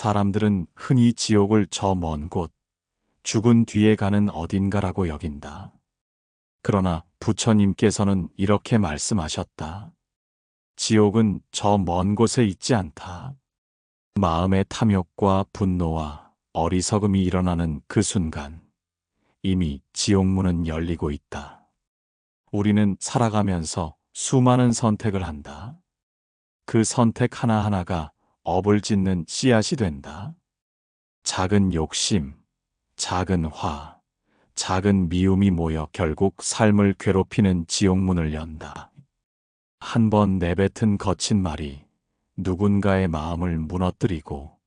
사람들은 흔히 지옥을 저 먼 곳, 죽은 뒤에 가는 어딘가라고 여긴다. 그러나 부처님께서는 이렇게 말씀하셨다. 지옥은 저 먼 곳에 있지 않다. 마음의 탐욕과 분노와 어리석음이 일어나는 그 순간, 이미 지옥문은 열리고 있다. 우리는 살아가면서 수많은 선택을 한다. 그 선택 하나하나가 업을 짓는 씨앗이 된다. 작은 욕심, 작은 화, 작은 미움이 모여 결국 삶을 괴롭히는 지옥문을 연다. 한 번 내뱉은 거친 말이 누군가의 마음을 무너뜨리고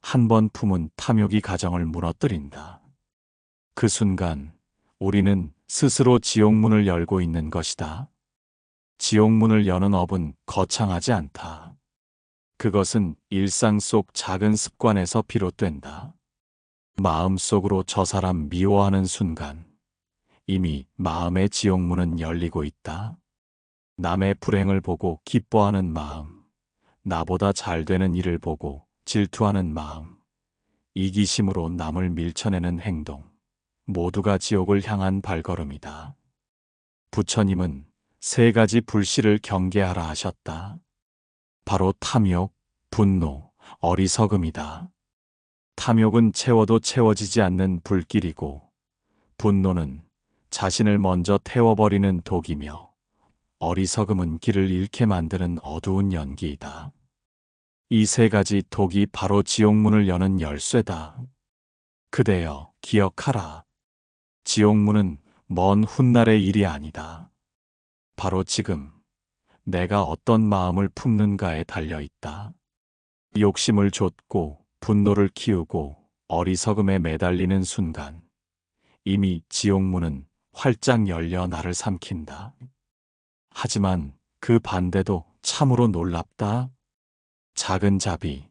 한 번 품은 탐욕이 가정을 무너뜨린다. 그 순간 우리는 스스로 지옥문을 열고 있는 것이다. 지옥문을 여는 업은 거창하지 않다. 그것은 일상 속 작은 습관에서 비롯된다. 마음속으로 저 사람 미워하는 순간 이미 마음의 지옥문은 열리고 있다. 남의 불행을 보고 기뻐하는 마음, 나보다 잘 되는 일을 보고 질투하는 마음, 이기심으로 남을 밀쳐내는 행동, 모두가 지옥을 향한 발걸음이다. 부처님은 세 가지 불씨를 경계하라 하셨다. 바로 탐욕, 분노, 어리석음이다. 탐욕은 채워도 채워지지 않는 불길이고, 분노는 자신을 먼저 태워버리는 독이며, 어리석음은 길을 잃게 만드는 어두운 연기이다. 이 세 가지 독이 바로 지옥문을 여는 열쇠다. 그대여, 기억하라. 지옥문은 먼 훗날의 일이 아니다. 바로 지금 내가 어떤 마음을 품는가에 달려있다. 욕심을 좇고 분노를 키우고 어리석음에 매달리는 순간 이미 지옥문은 활짝 열려 나를 삼킨다. 하지만 그 반대도 참으로 놀랍다. 작은 자비,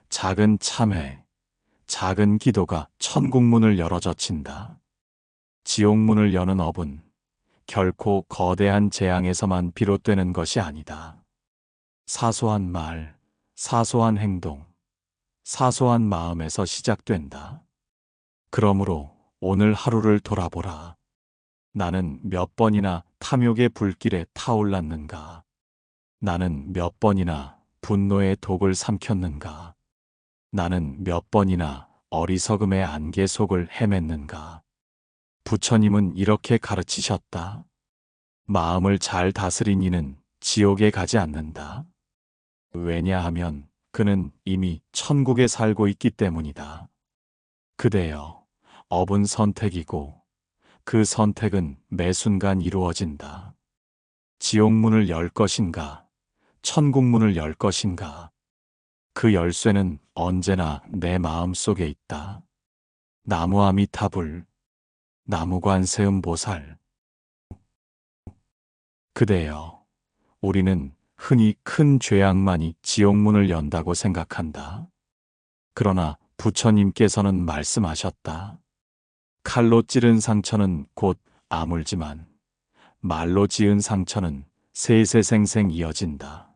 작은 참회, 작은 기도가 천국문을 열어 젖힌다. 지옥문을 여는 업은 결코 거대한 재앙에서만 비롯되는 것이 아니다. 사소한 말, 사소한 행동, 사소한 마음에서 시작된다. 그러므로 오늘 하루를 돌아보라. 나는 몇 번이나 탐욕의 불길에 타올랐는가? 나는 몇 번이나 분노의 독을 삼켰는가? 나는 몇 번이나 어리석음의 안개 속을 헤맸는가? 부처님은 이렇게 가르치셨다. 마음을 잘 다스린 이는 지옥에 가지 않는다. 왜냐하면 그는 이미 천국에 살고 있기 때문이다. 그대여, 업은 선택이고 그 선택은 매 순간 이루어진다. 지옥문을 열 것인가, 천국문을 열 것인가, 그 열쇠는 언제나 내 마음 속에 있다. 나무아미타불, 나무관세음보살. 그대여, 우리는 흔히 큰 죄악만이 지옥문을 연다고 생각한다. 그러나 부처님께서는 말씀하셨다. 칼로 찌른 상처는 곧 아물지만 말로 지은 상처는 세세생생 이어진다.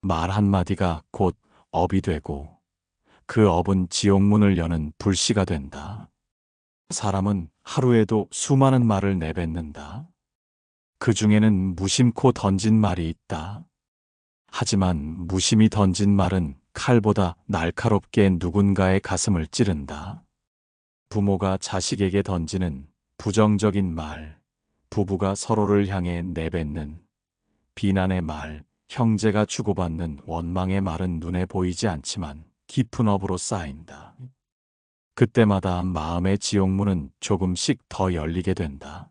말 한마디가 곧 업이 되고 그 업은 지옥문을 여는 불씨가 된다. 사람은 하루에도 수많은 말을 내뱉는다. 그 중에는 무심코 던진 말이 있다. 하지만 무심히 던진 말은 칼보다 날카롭게 누군가의 가슴을 찌른다. 부모가 자식에게 던지는 부정적인 말, 부부가 서로를 향해 내뱉는 비난의 말, 형제가 주고받는 원망의 말은 눈에 보이지 않지만 깊은 업으로 쌓인다. 그때마다 마음의 지옥문은 조금씩 더 열리게 된다.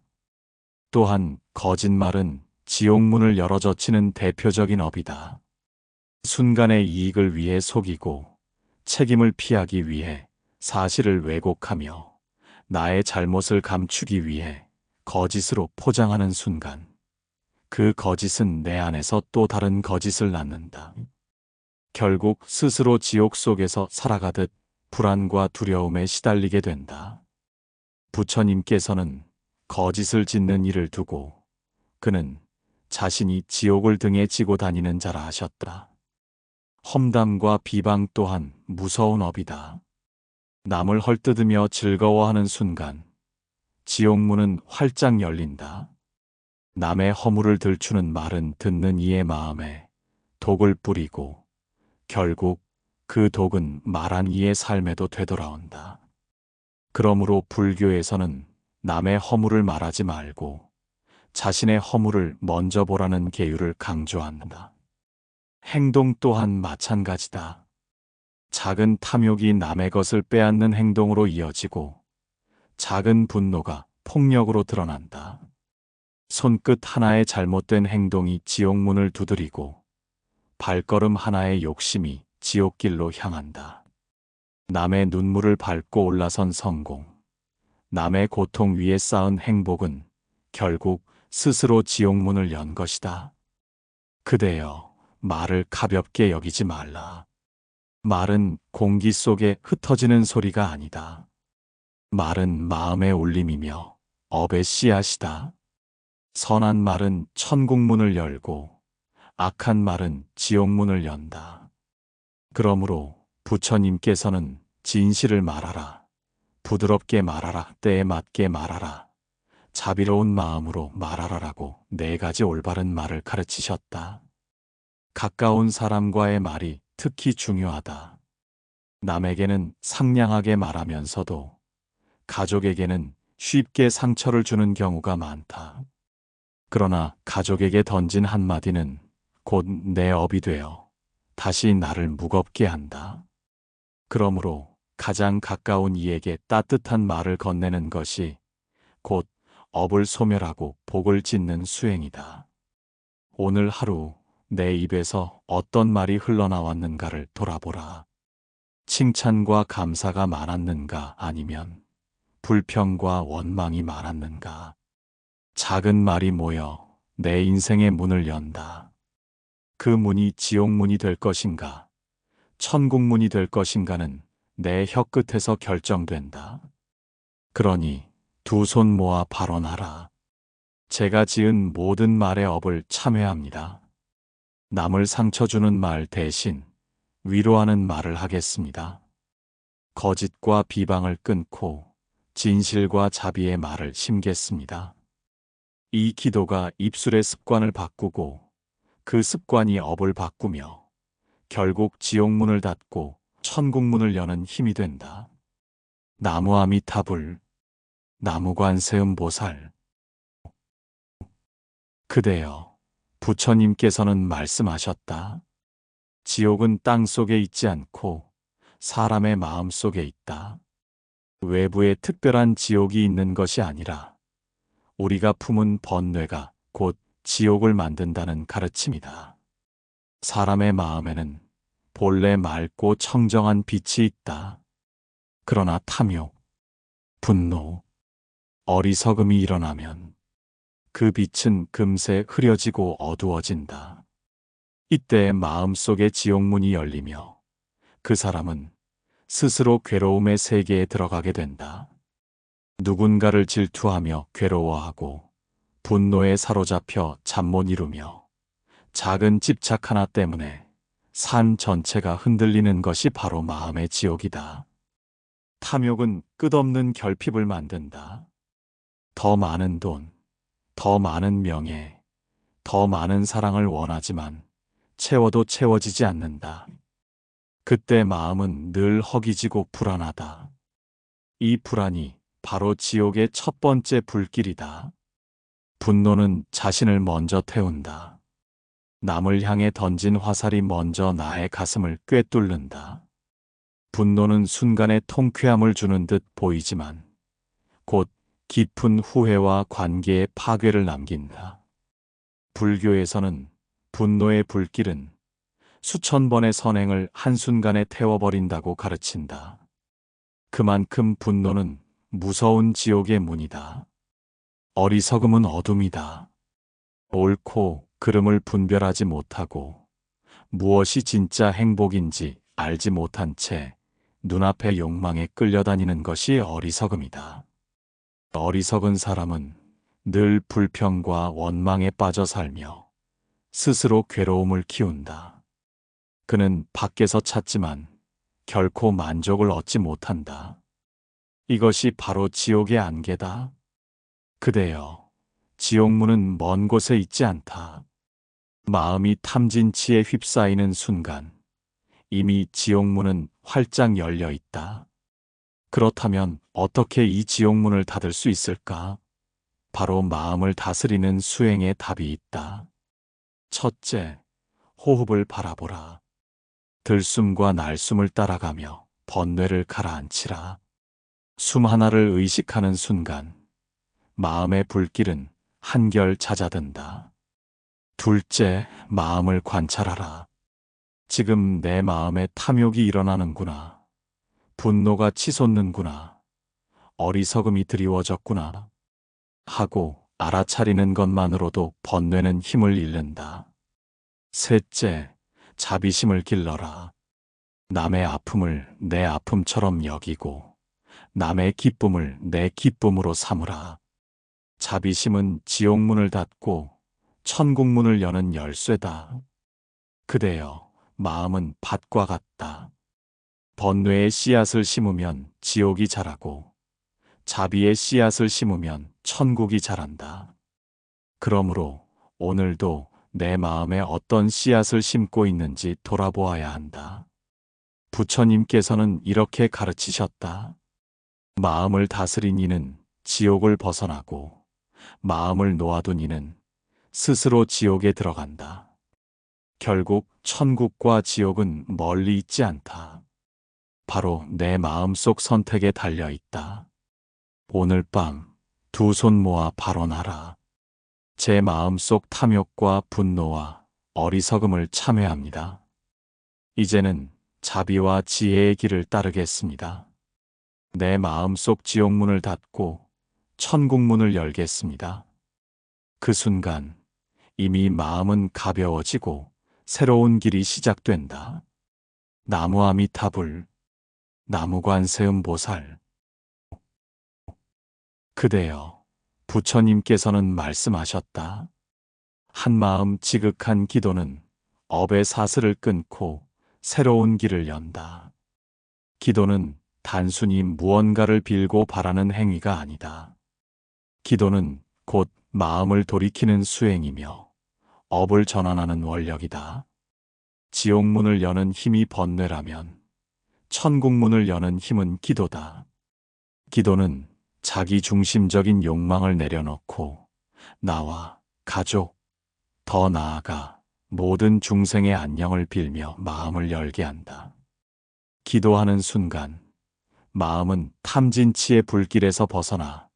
또한 거짓말은 지옥문을 열어 젖히는 대표적인 업이다. 순간의 이익을 위해 속이고 책임을 피하기 위해 사실을 왜곡하며 나의 잘못을 감추기 위해 거짓으로 포장하는 순간 그 거짓은 내 안에서 또 다른 거짓을 낳는다. 결국 스스로 지옥 속에서 살아가듯 불안과 두려움에 시달리게 된다. 부처님께서는 거짓을 짓는 이를 두고 그는 자신이 지옥을 등에 지고 다니는 자라 하셨다. 험담과 비방 또한 무서운 업이다. 남을 헐뜯으며 즐거워하는 순간 지옥문은 활짝 열린다. 남의 허물을 들추는 말은 듣는 이의 마음에 독을 뿌리고 결국 그 독은 말한 이의 삶에도 되돌아온다. 그러므로 불교에서는 남의 허물을 말하지 말고 자신의 허물을 먼저 보라는 계율을 강조한다. 행동 또한 마찬가지다. 작은 탐욕이 남의 것을 빼앗는 행동으로 이어지고 작은 분노가 폭력으로 드러난다. 손끝 하나의 잘못된 행동이 지옥문을 두드리고 발걸음 하나의 욕심이 지옥길로 향한다. 남의 눈물을 밟고 올라선 성공, 남의 고통 위에 쌓은 행복은 결국 스스로 지옥문을 연 것이다. 그대여, 말을 가볍게 여기지 말라. 말은 공기 속에 흩어지는 소리가 아니다. 말은 마음의 울림이며 업의 씨앗이다. 선한 말은 천국문을 열고 악한 말은 지옥문을 연다. 그러므로 부처님께서는 진실을 말하라, 부드럽게 말하라, 때에 맞게 말하라, 자비로운 마음으로 말하라라고 4가지 올바른 말을 가르치셨다. 가까운 사람과의 말이 특히 중요하다. 남에게는 상냥하게 말하면서도 가족에게는 쉽게 상처를 주는 경우가 많다. 그러나 가족에게 던진 한마디는 곧 내 업이 되어 다시 나를 무겁게 한다. 그러므로 가장 가까운 이에게 따뜻한 말을 건네는 것이 곧 업을 소멸하고 복을 짓는 수행이다. 오늘 하루 내 입에서 어떤 말이 흘러나왔는가를 돌아보라. 칭찬과 감사가 많았는가 아니면 불평과 원망이 많았는가. 작은 말이 모여 내 인생의 문을 연다. 그 문이 지옥문이 될 것인가, 천국문이 될 것인가는 내 혀끝에서 결정된다. 그러니 두 손 모아 발언하라. 제가 지은 모든 말의 업을 참회합니다. 남을 상처 주는 말 대신 위로하는 말을 하겠습니다. 거짓과 비방을 끊고 진실과 자비의 말을 심겠습니다. 이 기도가 입술의 습관을 바꾸고 그 습관이 업을 바꾸며 결국 지옥문을 닫고 천국문을 여는 힘이 된다. 나무아미타불, 나무관세음보살. 그대여, 부처님께서는 말씀하셨다. 지옥은 땅 속에 있지 않고 사람의 마음 속에 있다. 외부에 특별한 지옥이 있는 것이 아니라 우리가 품은 번뇌가 곧 지옥을 만든다는 가르침이다. 사람의 마음에는 본래 맑고 청정한 빛이 있다. 그러나 탐욕, 분노, 어리석음이 일어나면 그 빛은 금세 흐려지고 어두워진다. 이때 마음속의 지옥문이 열리며 그 사람은 스스로 괴로움의 세계에 들어가게 된다. 누군가를 질투하며 괴로워하고 분노에 사로잡혀 잠 못 이루며 작은 집착 하나 때문에 산 전체가 흔들리는 것이 바로 마음의 지옥이다. 탐욕은 끝없는 결핍을 만든다. 더 많은 돈, 더 많은 명예, 더 많은 사랑을 원하지만 채워도 채워지지 않는다. 그때 마음은 늘 허기지고 불안하다. 이 불안이 바로 지옥의 첫 번째 불길이다. 분노는 자신을 먼저 태운다. 남을 향해 던진 화살이 먼저 나의 가슴을 꿰뚫는다. 분노는 순간의 통쾌함을 주는 듯 보이지만 곧 깊은 후회와 관계의 파괴를 남긴다. 불교에서는 분노의 불길은 수천 번의 선행을 한순간에 태워버린다고 가르친다. 그만큼 분노는 무서운 지옥의 문이다. 어리석음은 어둠이다. 옳고 그름을 분별하지 못하고 무엇이 진짜 행복인지 알지 못한 채 눈앞의 욕망에 끌려다니는 것이 어리석음이다. 어리석은 사람은 늘 불평과 원망에 빠져 살며 스스로 괴로움을 키운다. 그는 밖에서 찾지만 결코 만족을 얻지 못한다. 이것이 바로 지옥의 안개다. 그대여, 지옥문은 먼 곳에 있지 않다. 마음이 탐진치에 휩싸이는 순간 이미 지옥문은 활짝 열려 있다. 그렇다면 어떻게 이 지옥문을 닫을 수 있을까? 바로 마음을 다스리는 수행의 답이 있다. 첫째, 호흡을 바라보라. 들숨과 날숨을 따라가며 번뇌를 가라앉히라. 숨 하나를 의식하는 순간 마음의 불길은 한결 잦아든다. 둘째, 마음을 관찰하라. 지금 내 마음에 탐욕이 일어나는구나. 분노가 치솟는구나. 어리석음이 드리워졌구나. 하고 알아차리는 것만으로도 번뇌는 힘을 잃는다. 셋째, 자비심을 길러라. 남의 아픔을 내 아픔처럼 여기고 남의 기쁨을 내 기쁨으로 삼으라. 자비심은 지옥문을 닫고 천국문을 여는 열쇠다. 그대여, 마음은 밭과 같다. 번뇌의 씨앗을 심으면 지옥이 자라고 자비의 씨앗을 심으면 천국이 자란다. 그러므로 오늘도 내 마음에 어떤 씨앗을 심고 있는지 돌아보아야 한다. 부처님께서는 이렇게 가르치셨다. 마음을 다스린 이는 지옥을 벗어나고 마음을 놓아둔 이는 스스로 지옥에 들어간다. 결국 천국과 지옥은 멀리 있지 않다. 바로 내 마음속 선택에 달려 있다. 오늘 밤 두 손 모아 발언하라. 제 마음속 탐욕과 분노와 어리석음을 참회합니다. 이제는 자비와 지혜의 길을 따르겠습니다. 내 마음속 지옥문을 닫고 천국문을 열겠습니다. 그 순간 이미 마음은 가벼워지고 새로운 길이 시작된다. 나무 아미타불, 나무관세음보살. 그대여, 부처님께서는 말씀하셨다. 한마음 지극한 기도는 업의 사슬을 끊고 새로운 길을 연다. 기도는 단순히 무언가를 빌고 바라는 행위가 아니다. 기도는 곧 마음을 돌이키는 수행이며 업을 전환하는 원력이다. 지옥문을 여는 힘이 번뇌라면 천국문을 여는 힘은 기도다. 기도는 자기 중심적인 욕망을 내려놓고 나와 가족, 더 나아가 모든 중생의 안녕을 빌며 마음을 열게 한다. 기도하는 순간 마음은 탐진치의 불길에서 벗어나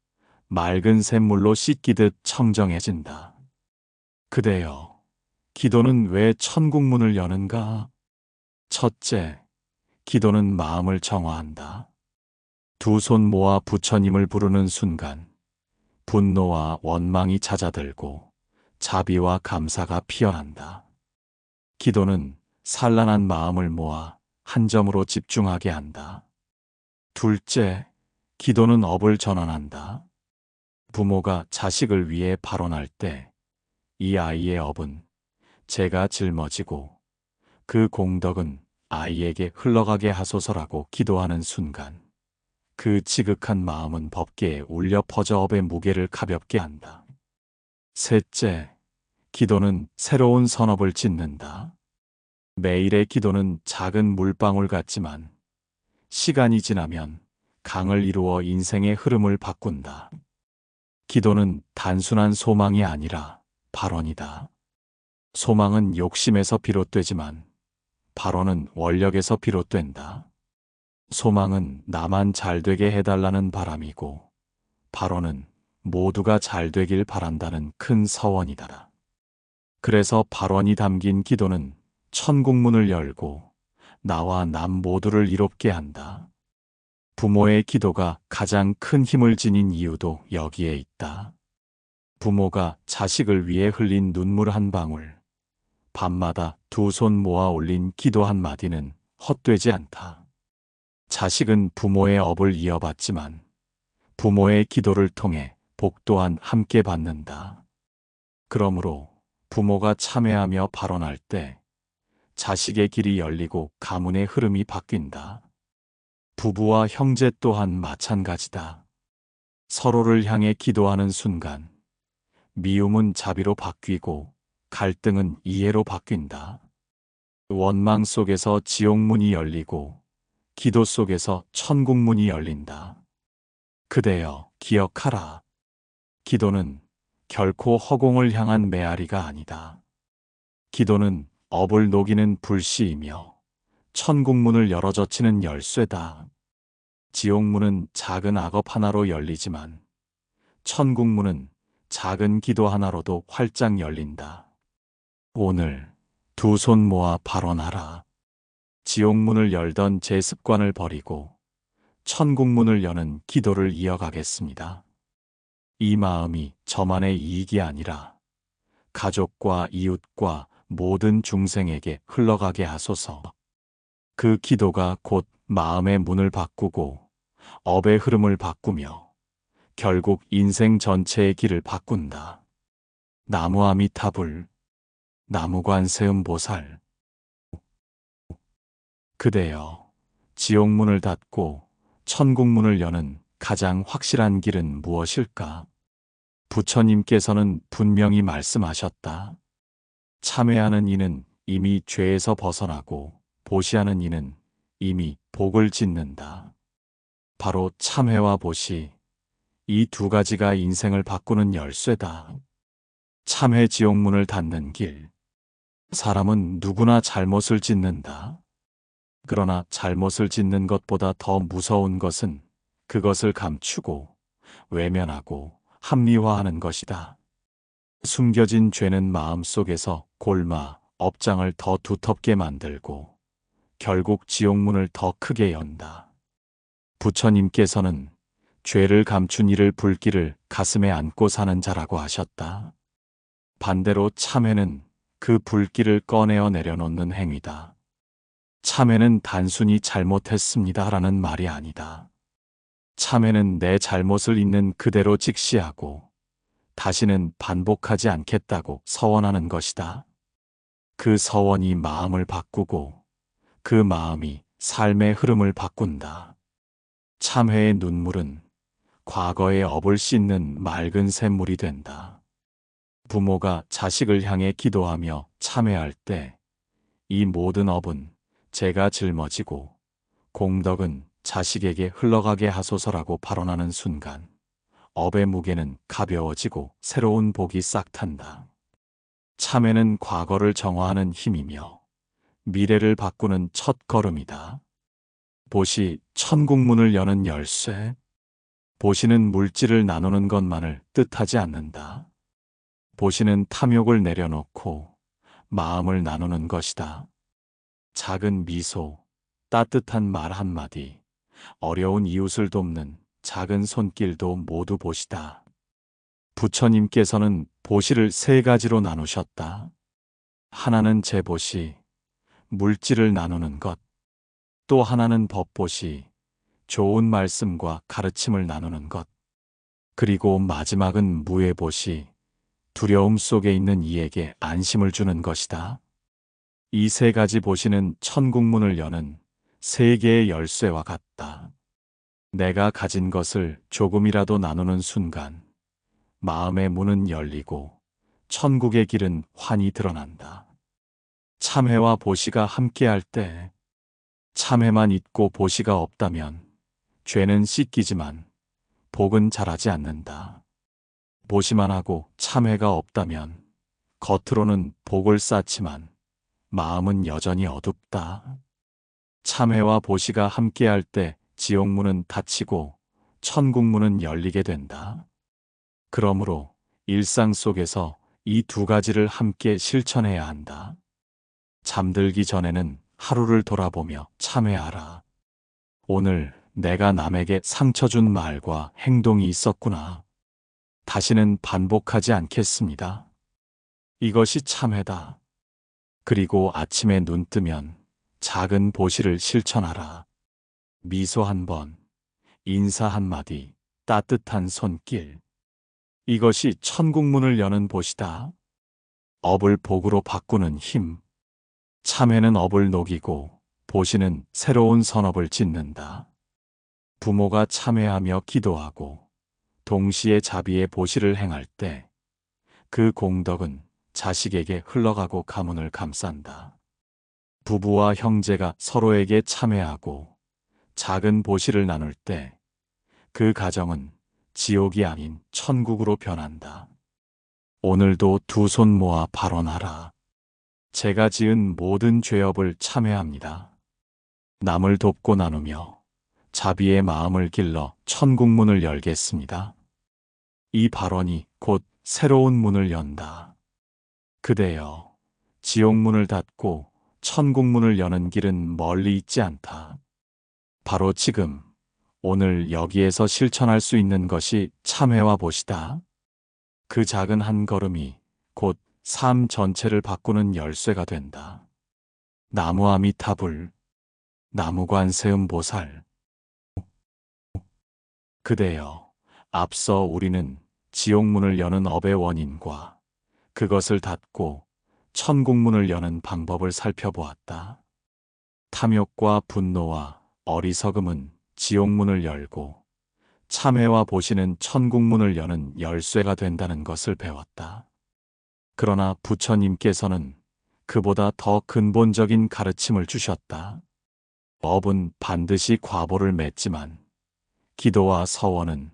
맑은 샘물로 씻기듯 청정해진다. 그대여, 기도는 왜 천국문을 여는가? 첫째, 기도는 마음을 정화한다. 두 손 모아 부처님을 부르는 순간 분노와 원망이 잦아들고 자비와 감사가 피어난다. 기도는 산란한 마음을 모아 한 점으로 집중하게 한다. 둘째, 기도는 업을 전환한다. 부모가 자식을 위해 발언할 때 이 아이의 업은 제가 짊어지고 그 공덕은 아이에게 흘러가게 하소서라고 기도하는 순간 그 지극한 마음은 법계에 울려 퍼져 업의 무게를 가볍게 한다. 셋째, 기도는 새로운 선업을 짓는다. 매일의 기도는 작은 물방울 같지만 시간이 지나면 강을 이루어 인생의 흐름을 바꾼다. 기도는 단순한 소망이 아니라 발언이다. 소망은 욕심에서 비롯되지만 발언은 원력에서 비롯된다. 소망은 나만 잘되게 해달라는 바람이고 발언은 모두가 잘되길 바란다는 큰 서원이다. 그래서 발언이 담긴 기도는 천국문을 열고 나와 남 모두를 이롭게 한다. 부모의 기도가 가장 큰 힘을 지닌 이유도 여기에 있다. 부모가 자식을 위해 흘린 눈물 한 방울, 밤마다 두 손 모아 올린 기도 한 마디는 헛되지 않다. 자식은 부모의 업을 이어받지만 부모의 기도를 통해 복 또한 함께 받는다. 그러므로 부모가 참회하며 발언할 때 자식의 길이 열리고 가문의 흐름이 바뀐다. 부부와 형제 또한 마찬가지다. 서로를 향해 기도하는 순간 미움은 자비로 바뀌고 갈등은 이해로 바뀐다. 원망 속에서 지옥문이 열리고 기도 속에서 천국문이 열린다. 그대여 기억하라. 기도는 결코 허공을 향한 메아리가 아니다. 기도는 업을 녹이는 불씨이며 천국문을 열어젖히는 열쇠다. 지옥문은 작은 악업 하나로 열리지만 천국문은 작은 기도 하나로도 활짝 열린다. 오늘 두 손 모아 발언하라. 지옥문을 열던 제 습관을 버리고 천국문을 여는 기도를 이어가겠습니다. 이 마음이 저만의 이익이 아니라 가족과 이웃과 모든 중생에게 흘러가게 하소서. 그 기도가 곧 마음의 문을 바꾸고 업의 흐름을 바꾸며 결국 인생 전체의 길을 바꾼다. 나무 아미타불, 나무 관세음 보살. 그대여, 지옥문을 닫고 천국문을 여는 가장 확실한 길은 무엇일까? 부처님께서는 분명히 말씀하셨다. 참회하는 이는 이미 죄에서 벗어나고 보시하는 이는 이미 복을 짓는다. 바로 참회와 보시, 이 두 가지가 인생을 바꾸는 열쇠다. 참회 지옥문을 닫는 길. 사람은 누구나 잘못을 짓는다. 그러나 잘못을 짓는 것보다 더 무서운 것은 그것을 감추고 외면하고 합리화하는 것이다. 숨겨진 죄는 마음속에서 골마, 업장을 더 두텁게 만들고 결국 지옥문을 더 크게 연다. 부처님께서는 죄를 감춘 이를 불길을 가슴에 안고 사는 자라고 하셨다. 반대로 참회는 그 불길을 꺼내어 내려놓는 행위다. 참회는 단순히 잘못했습니다라는 말이 아니다. 참회는 내 잘못을 있는 그대로 직시하고 다시는 반복하지 않겠다고 서원하는 것이다. 그 서원이 마음을 바꾸고 그 마음이 삶의 흐름을 바꾼다. 참회의 눈물은 과거의 업을 씻는 맑은 샘물이 된다. 부모가 자식을 향해 기도하며 참회할 때 이 모든 업은 제가 짊어지고 공덕은 자식에게 흘러가게 하소서라고 발언하는 순간 업의 무게는 가벼워지고 새로운 복이 싹 탄다. 참회는 과거를 정화하는 힘이며 미래를 바꾸는 첫 걸음이다. 보시, 천국문을 여는 열쇠. 보시는 물질을 나누는 것만을 뜻하지 않는다. 보시는 탐욕을 내려놓고 마음을 나누는 것이다. 작은 미소, 따뜻한 말 한마디, 어려운 이웃을 돕는 작은 손길도 모두 보시다. 부처님께서는 보시를 세 가지로 나누셨다. 하나는 제보시, 물질을 나누는 것. 또 하나는 법보시, 좋은 말씀과 가르침을 나누는 것. 그리고 마지막은 무예보시, 두려움 속에 있는 이에게 안심을 주는 것이다. 이 세 가지 보시는 천국문을 여는 세 개의 열쇠와 같다. 내가 가진 것을 조금이라도 나누는 순간 마음의 문은 열리고 천국의 길은 환히 드러난다. 참회와 보시가 함께할 때 참회만 있고 보시가 없다면 죄는 씻기지만 복은 자라지 않는다. 보시만 하고 참회가 없다면 겉으로는 복을 쌓지만 마음은 여전히 어둡다. 참회와 보시가 함께할 때 지옥문은 닫히고 천국문은 열리게 된다. 그러므로 일상 속에서 이 두 가지를 함께 실천해야 한다. 잠들기 전에는 하루를 돌아보며 참회하라. 오늘 내가 남에게 상처 준 말과 행동이 있었구나. 다시는 반복하지 않겠습니다. 이것이 참회다. 그리고 아침에 눈 뜨면 작은 보시를 실천하라. 미소 한 번, 인사 한마디, 따뜻한 손길. 이것이 천국문을 여는 보시다. 업을 복으로 바꾸는 힘. 참회는 업을 녹이고 보시는 새로운 선업을 짓는다. 부모가 참회하며 기도하고 동시에 자비의 보시를 행할 때 그 공덕은 자식에게 흘러가고 가문을 감싼다. 부부와 형제가 서로에게 참회하고 작은 보시를 나눌 때 그 가정은 지옥이 아닌 천국으로 변한다. 오늘도 두 손 모아 발언하라. 제가 지은 모든 죄업을 참회합니다. 남을 돕고 나누며 자비의 마음을 길러 천국문을 열겠습니다. 이 발언이 곧 새로운 문을 연다. 그대여, 지옥문을 닫고 천국문을 여는 길은 멀리 있지 않다. 바로 지금, 오늘 여기에서 실천할 수 있는 것이 참회와 보시다. 그 작은 한 걸음이 곧 삶 전체를 바꾸는 열쇠가 된다. 나무 아미타불, 나무관세음보살. 그대여, 앞서 우리는 지옥문을 여는 업의 원인과 그것을 닫고 천국문을 여는 방법을 살펴보았다. 탐욕과 분노와 어리석음은 지옥문을 열고 참회와 보시는 천국문을 여는 열쇠가 된다는 것을 배웠다. 그러나 부처님께서는 그보다 더 근본적인 가르침을 주셨다. 업은 반드시 과보를 맺지만 기도와 서원은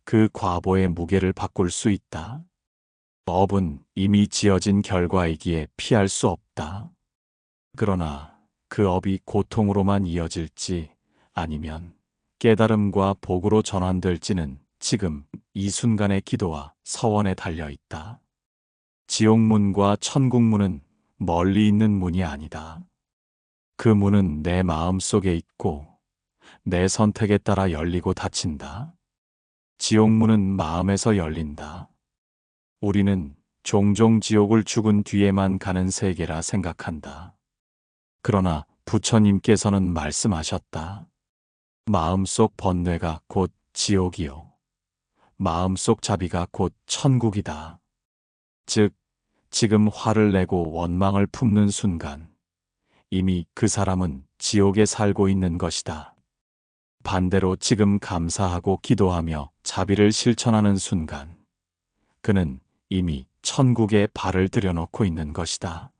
그 과보의 무게를 바꿀 수 있다. 업은 이미 지어진 결과이기에 피할 수 없다. 그러나 그 업이 고통으로만 이어질지 아니면 깨달음과 복으로 전환될지는 지금 이 순간의 기도와 서원에 달려 있다. 지옥문과 천국문은 멀리 있는 문이 아니다. 그 문은 내 마음 속에 있고 내 선택에 따라 열리고 닫힌다. 지옥문은 마음에서 열린다. 우리는 종종 지옥을 죽은 뒤에만 가는 세계라 생각한다. 그러나 부처님께서는 말씀하셨다. 마음속 번뇌가 곧 지옥이요. 마음속 자비가 곧 천국이다. 즉, 지금 화를 내고 원망을 품는 순간, 이미 그 사람은 지옥에 살고 있는 것이다. 반대로 지금 감사하고 기도하며 자비를 실천하는 순간, 그는 이미 천국에 발을 들여놓고 있는 것이다.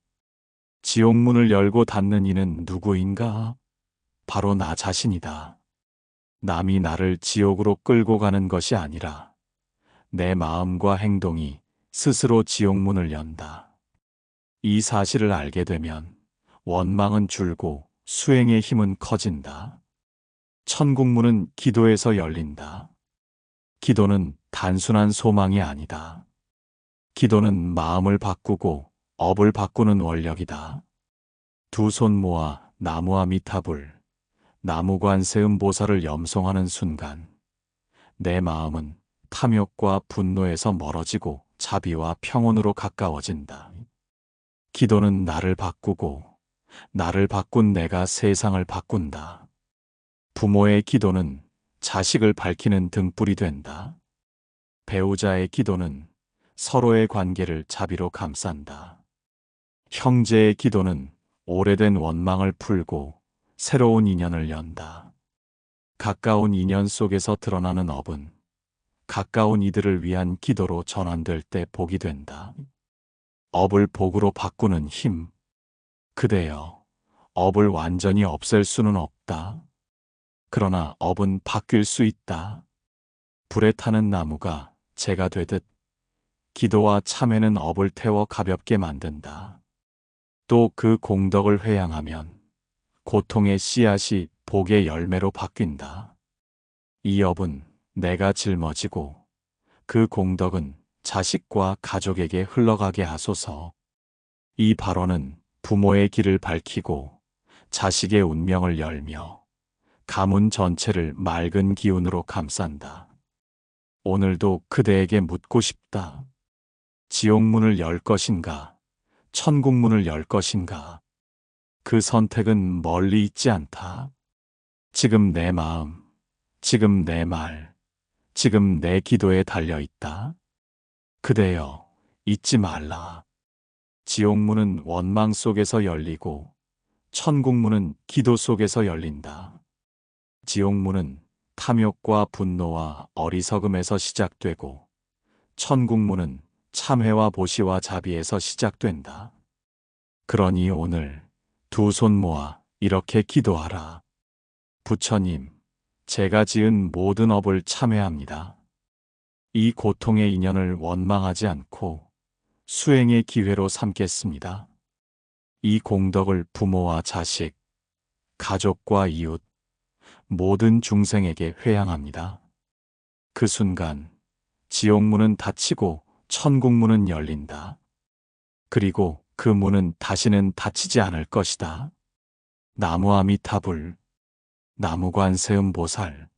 지옥문을 열고 닫는 이는 누구인가? 바로 나 자신이다. 남이 나를 지옥으로 끌고 가는 것이 아니라 내 마음과 행동이 스스로 지옥문을 연다. 이 사실을 알게 되면 원망은 줄고 수행의 힘은 커진다. 천국문은 기도에서 열린다. 기도는 단순한 소망이 아니다. 기도는 마음을 바꾸고 업을 바꾸는 원력이다. 두 손 모아 나무아미타불, 나무관세음보살을 염송하는 순간 내 마음은 탐욕과 분노에서 멀어지고 자비와 평온으로 가까워진다. 기도는 나를 바꾸고 나를 바꾼 내가 세상을 바꾼다. 부모의 기도는 자식을 밝히는 등불이 된다. 배우자의 기도는 서로의 관계를 자비로 감싼다. 형제의 기도는 오래된 원망을 풀고 새로운 인연을 연다. 가까운 인연 속에서 드러나는 업은 가까운 이들을 위한 기도로 전환될 때 복이 된다. 업을 복으로 바꾸는 힘. 그대여, 업을 완전히 없앨 수는 없다. 그러나 업은 바뀔 수 있다. 불에 타는 나무가 재가 되듯 기도와 참회는 업을 태워 가볍게 만든다. 또 그 공덕을 회양하면 고통의 씨앗이 복의 열매로 바뀐다. 이 업은 내가 짊어지고 그 공덕은 자식과 가족에게 흘러가게 하소서. 이 발언은 부모의 길을 밝히고 자식의 운명을 열며 가문 전체를 맑은 기운으로 감싼다. 오늘도 그대에게 묻고 싶다. 지옥문을 열 것인가? 천국문을 열 것인가? 그 선택은 멀리 있지 않다. 지금 내 마음, 지금 내 말, 지금 내 기도에 달려 있다. 그대여, 잊지 말라. 지옥문은 원망 속에서 열리고 천국문은 기도 속에서 열린다. 지옥문은 탐욕과 분노와 어리석음에서 시작되고, 천국문은 참회와 보시와 자비에서 시작된다. 그러니 오늘 두 손 모아 이렇게 기도하라. 부처님, 제가 지은 모든 업을 참회합니다. 이 고통의 인연을 원망하지 않고 수행의 기회로 삼겠습니다. 이 공덕을 부모와 자식, 가족과 이웃, 모든 중생에게 회양합니다. 그 순간 지옥문은 닫히고 천국문은 열린다. 그리고 그 문은 다시는 닫히지 않을 것이다. 나무 아미타불, 나무 관세음보살.